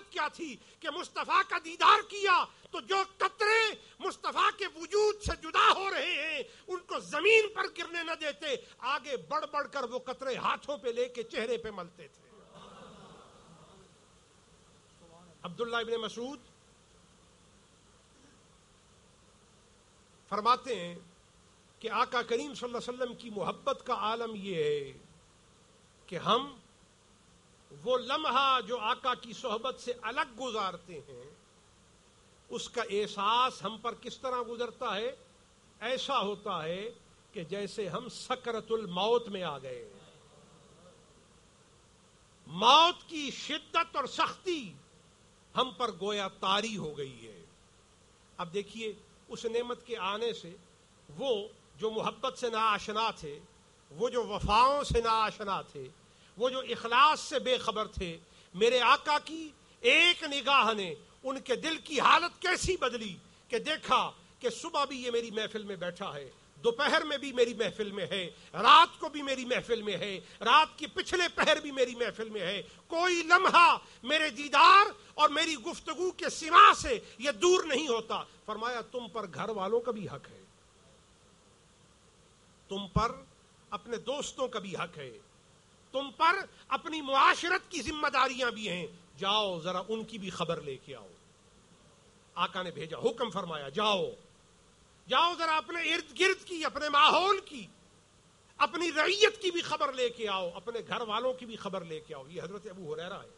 حالت کیا تھی کہ مصطفیٰ کا دیدار کیا تو جو قطرے مصطفیٰ کے وجود سے جدا ہو رہے ہیں ان کو زمین پر گرنے نہ دیتے، آگے بڑھ بڑھ کر وہ قطرے ہاتھوں پہ لے کے چہرے پہ ملتے تھے۔ عبداللہ ابن مسعود فرماتے ہیں کہ آقا کریم صلی اللہ علیہ وسلم کی محبت کا عالم یہ ہے کہ ہم وہ لمحہ جو آقا کی صحبت سے الگ گزارتے ہیں اس کا احساس ہم پر کس طرح گزرتا ہے؟ ایسا ہوتا ہے کہ جیسے ہم سکرۃ الموت میں آ گئے، موت کی شدت اور سختی ہم پر گویا طاری ہو گئی ہے۔ اب دیکھیے اس نعمت کے آنے سے وہ جو محبت سے ناآشنا تھے، وہ جو وفاؤں سے ناآشنا تھے، وہ جو اخلاص سے بے خبر تھے، میرے آقا کی ایک نگاہ نے ان کے دل کی حالت کیسی بدلی کہ دیکھا کہ صبح بھی یہ میری محفل میں بیٹھا ہے، دوپہر میں بھی میری محفل میں ہے، رات کو بھی میری محفل میں ہے، رات کے پچھلے پہر بھی میری محفل میں ہے، کوئی لمحہ میرے دیدار اور میری گفتگو کے سما سے یہ دور نہیں ہوتا۔ فرمایا تم پر گھر والوں کا بھی حق ہے، تم پر اپنے دوستوں کا بھی حق ہے، تم پر اپنی معاشرت کی ذمہ داریاں بھی ہیں، جاؤ ذرا ان کی بھی خبر لے کے آؤ۔ آقا نے بھیجا، حکم فرمایا جاؤ جاؤ ذرا اپنے ارد گرد کی، اپنے ماحول کی، اپنی رعیت کی بھی خبر لے کے آؤ، اپنے گھر والوں کی بھی خبر لے کے آؤ۔ یہ حضرت ابو ہریرہ ہے،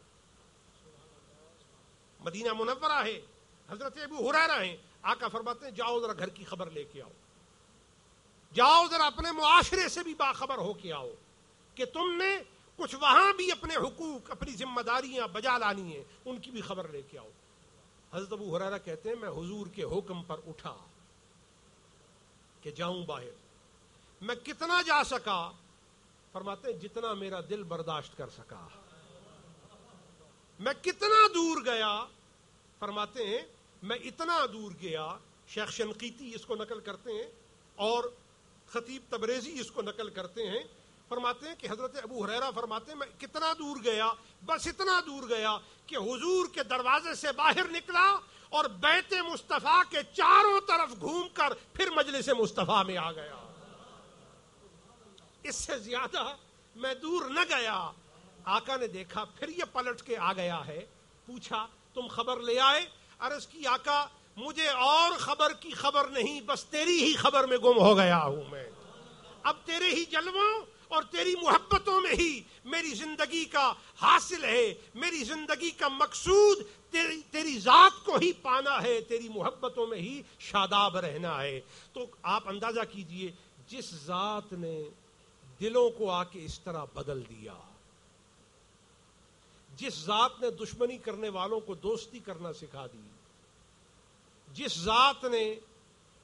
مدینہ منورہ ہے، حضرت ابو ہریرہ ہیں۔ آقا فرماتے ہیں جاؤ ذرا گھر کی خبر لے کے آؤ، جاؤ ذرا اپنے معاشرے سے بھی باخبر ہو کے آؤ کہ تم نے کچھ وہاں بھی اپنے حقوق، اپنی ذمہ داریاں بجا لانی ہیں، ان کی بھی خبر لے کے آؤ۔ حضرت ابو ہریرہ کہتے ہیں میں حضور کے حکم پر اٹھا کہ جاؤں باہر۔ میں کتنا جا سکا؟ فرماتے ہیں جتنا میرا دل برداشت کر سکا۔ میں کتنا دور گیا؟ فرماتے ہیں میں اتنا دور گیا، شیخ شنقیطی اس کو نقل کرتے ہیں اور خطیب تبریزی اس کو نقل کرتے ہیں، فرماتے ہیں کہ حضرت ابو ہریرہ فرماتے ہیں میں کتنا دور گیا، بس اتنا دور گیا کہ حضور کے دروازے سے باہر نکلا اور بیت مصطفیٰ کے چاروں طرف گھوم کر پھر مجلس مصطفیٰ میں آ گیا۔ اس سے زیادہ میں دور نہ گیا۔ آقا نے دیکھا پھر یہ پلٹ کے آ گیا ہے، پوچھا تم خبر لے آئے؟ عرض کی آقا مجھے اور خبر کی خبر نہیں، بس تیری ہی خبر میں گم ہو گیا ہوں میں۔ اب تیرے ہی جلووں اور تیری محبتوں میں ہی میری زندگی کا حاصل ہے، میری زندگی کا مقصود تیری ذات کو ہی پانا ہے، تیری محبتوں میں ہی شاداب رہنا ہے۔ تو آپ اندازہ کیجئے جس ذات نے دلوں کو آ کے اس طرح بدل دیا، جس ذات نے دشمنی کرنے والوں کو دوستی کرنا سکھا دی، جس ذات نے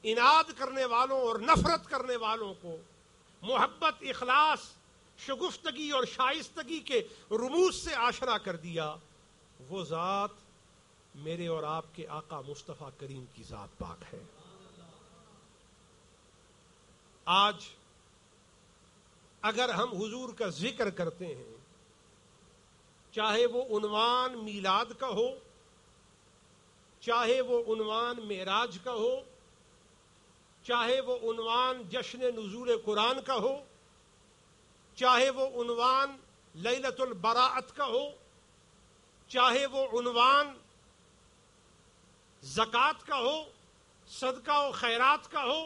اناد کرنے والوں اور نفرت کرنے والوں کو محبت، اخلاص، شگفتگی اور شائستگی کے رموز سے آشنا کر دیا، وہ ذات میرے اور آپ کے آقا مصطفیٰ کریم کی ذات پاک ہے۔ آج اگر ہم حضور کا ذکر کرتے ہیں، چاہے وہ عنوان میلاد کا ہو، چاہے وہ عنوان معراج کا ہو، چاہے وہ عنوان جشن نزول قرآن کا ہو، چاہے وہ عنوان لیلۃ البراءت کا ہو، چاہے وہ عنوان زکوٰۃ کا ہو، صدقہ و خیرات کا ہو،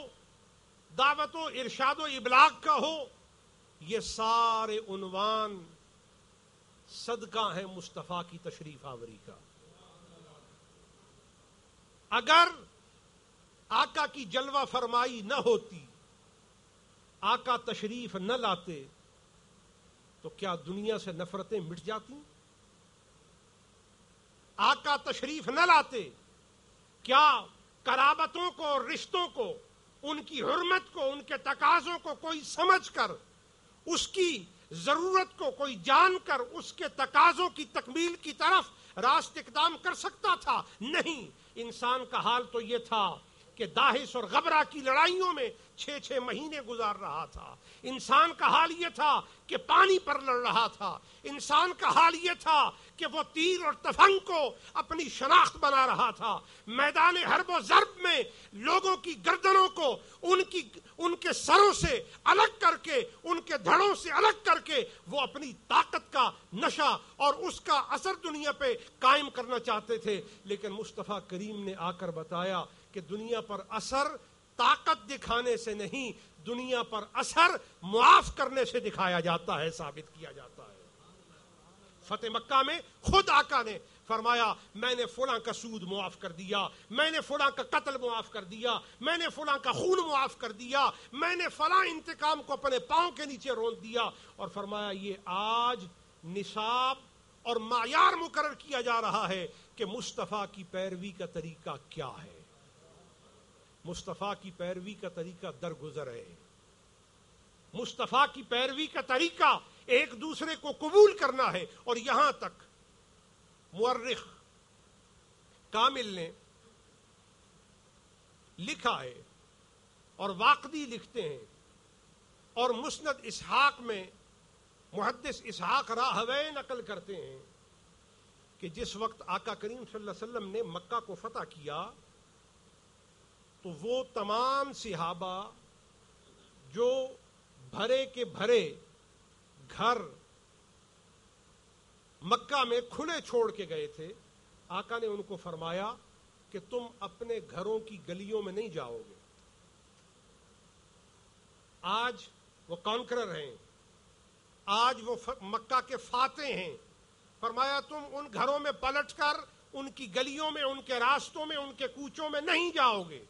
دعوت و ارشاد و ابلاغ کا ہو، یہ سارے عنوان صدقہ ہیں مصطفیٰ کی تشریف آوری کا۔ اگر آقا کی جلوہ فرمائی نہ ہوتی، آقا تشریف نہ لاتے، تو کیا دنیا سے نفرتیں مٹ جاتی؟ آقا تشریف نہ لاتے، کیا قرابتوں کو اور رشتوں کو، ان کی حرمت کو، ان کے تقاضوں کو کوئی سمجھ کر، اس کی ضرورت کو کوئی جان کر اس کے تقاضوں کی تکمیل کی طرف راست اقدام کر سکتا تھا؟ نہیں۔ انسان کا حال تو یہ تھا کہ داہش اور غبرہ کی لڑائیوں میں 6 مہینے گزار رہا تھا. انسان کا حال یہ تھا کہ پانی پر لڑ رہا تھا. انسان کا حال یہ تھا کہ وہ تیر اور تفنگ کو اپنی شناخت بنا رہا تھا. میدان حرب و ضرب میں لوگوں کی گردنوں کو ان کے سروں سے الگ کر کے، ان کے دھڑوں سے الگ کر کے وہ اپنی طاقت کا نشہ اور اس کا اثر دنیا پہ قائم کرنا چاہتے تھے. لیکن مصطفیٰ کریم نے آ کر بتایا کہ دنیا پر اثر طاقت دکھانے سے نہیں، دنیا پر اثر معاف کرنے سے دکھایا جاتا ہے، ثابت کیا جاتا ہے. فتح مکہ میں خود آقا نے فرمایا میں نے فلاں کا سود معاف کر دیا، میں نے فلاں کا قتل معاف کر دیا، میں نے فلاں کا خون معاف کر دیا، میں نے فلاں انتقام کو اپنے پاؤں کے نیچے رونت دیا. اور فرمایا یہ آج نصاب اور معیار مقرر کیا جا رہا ہے کہ مصطفیٰ کی پیروی کا طریقہ کیا ہے. مصطفیٰ کی پیروی کا طریقہ درگزر ہے. مصطفیٰ کی پیروی کا طریقہ ایک دوسرے کو قبول کرنا ہے. اور یہاں تک مورخ کامل نے لکھا ہے اور واقدی لکھتے ہیں اور مسند اسحاق میں محدث اسحاق راہوی نقل کرتے ہیں کہ جس وقت آقا کریم صلی اللہ علیہ وسلم نے مکہ کو فتح کیا تو وہ تمام صحابہ جو بھرے کے بھرے گھر مکہ میں کھلے چھوڑ کے گئے تھے، آقا نے ان کو فرمایا کہ تم اپنے گھروں کی گلیوں میں نہیں جاؤ گے. آج وہ کانکرر ہیں، آج وہ مکہ کے فاتح ہیں. فرمایا تم ان گھروں میں پلٹ کر ان کی گلیوں میں، ان کے راستوں میں، ان کے کوچوں میں نہیں جاؤ گے.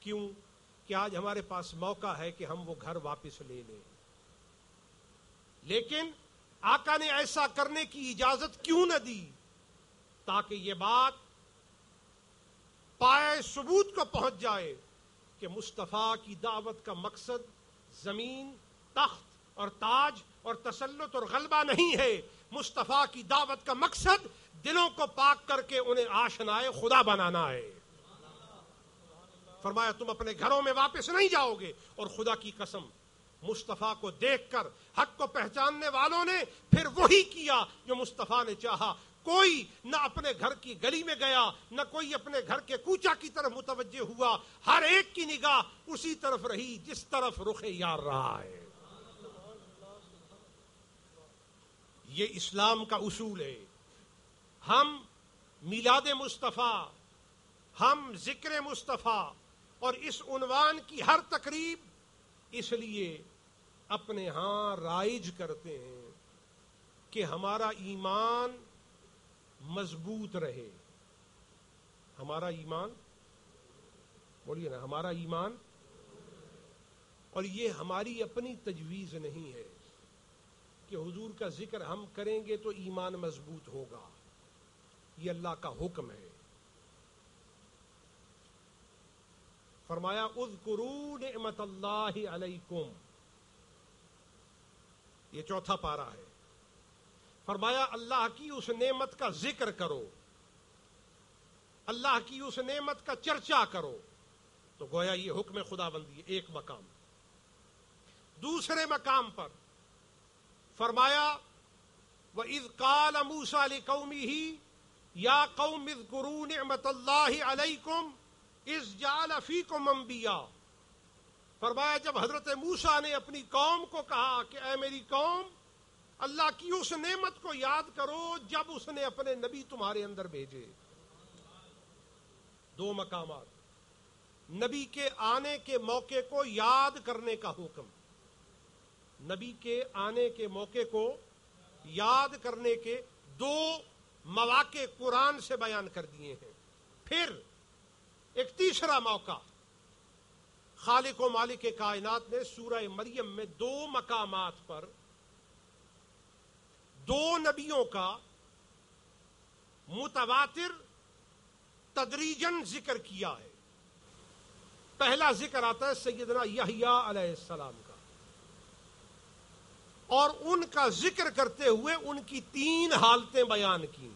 کیوں؟ کہ آج ہمارے پاس موقع ہے کہ ہم وہ گھر واپس لے لیں. لیکن آقا نے ایسا کرنے کی اجازت کیوں نہ دی؟ تاکہ یہ بات پائے ثبوت کو پہنچ جائے کہ مصطفیٰ کی دعوت کا مقصد زمین، تخت اور تاج اور تسلط اور غلبہ نہیں ہے. مصطفیٰ کی دعوت کا مقصد دلوں کو پاک کر کے انہیں آشنائے خدا بنانا ہے. فرمایا تم اپنے گھروں میں واپس نہیں جاؤ گے. اور خدا کی قسم مصطفیٰ کو دیکھ کر حق کو پہچاننے والوں نے پھر وہی کیا جو مصطفیٰ نے چاہا. کوئی نہ اپنے گھر کی گلی میں گیا، نہ کوئی اپنے گھر کے کوچہ کی طرف متوجہ ہوا. ہر ایک کی نگاہ اسی طرف رہی جس طرف رخ یار رہا ہے. یہ اسلام کا اصول ہے. ہم میلاد مصطفیٰ، ہم ذکر مصطفیٰ اور اس عنوان کی ہر تقریب اس لیے اپنے ہاں رائج کرتے ہیں کہ ہمارا ایمان مضبوط رہے. ہمارا ایمان، بولیے نا، ہمارا ایمان. اور یہ ہماری اپنی تجویز نہیں ہے کہ حضور کا ذکر ہم کریں گے تو ایمان مضبوط ہوگا. یہ اللہ کا حکم ہے. فرمایا اذکروا نعمت اللہ علیکم، یہ چوتھا پارہ ہے. فرمایا اللہ کی اس نعمت کا ذکر کرو، اللہ کی اس نعمت کا چرچا کرو. تو گویا یہ حکم خدا بندی ہے ایک مقام. دوسرے مقام پر فرمایا وَإِذْ قَالَ مُوسَىٰ لِقَوْمِهِ يَا قَوْمِ اذْكُرُوا نِعْمَةَ اللَّهِ عَلَيْكُمْ اِذْ جَعَلَ فِيكُمْ أَنْبِيَاءَ. فرمایا جب حضرت موسیٰ نے اپنی قوم کو کہا کہ اے میری قوم، اللہ کی اس نعمت کو یاد کرو جب اس نے اپنے نبی تمہارے اندر بھیجے. دو مقامات. نبی کے آنے کے موقع کو یاد کرنے کا حکم، نبی کے آنے کے موقع کو یاد کرنے کے دو مواقع قرآن سے بیان کر دیے ہیں. پھر ایک تیسرا موقع خالق و مالک کائنات نے سورہ مریم میں دو مقامات پر دو نبیوں کا متواتر تدریجاً ذکر کیا ہے. پہلا ذکر آتا ہے سیدنا یحییٰ علیہ السلام کا، اور ان کا ذکر کرتے ہوئے ان کی تین حالتیں بیان کی.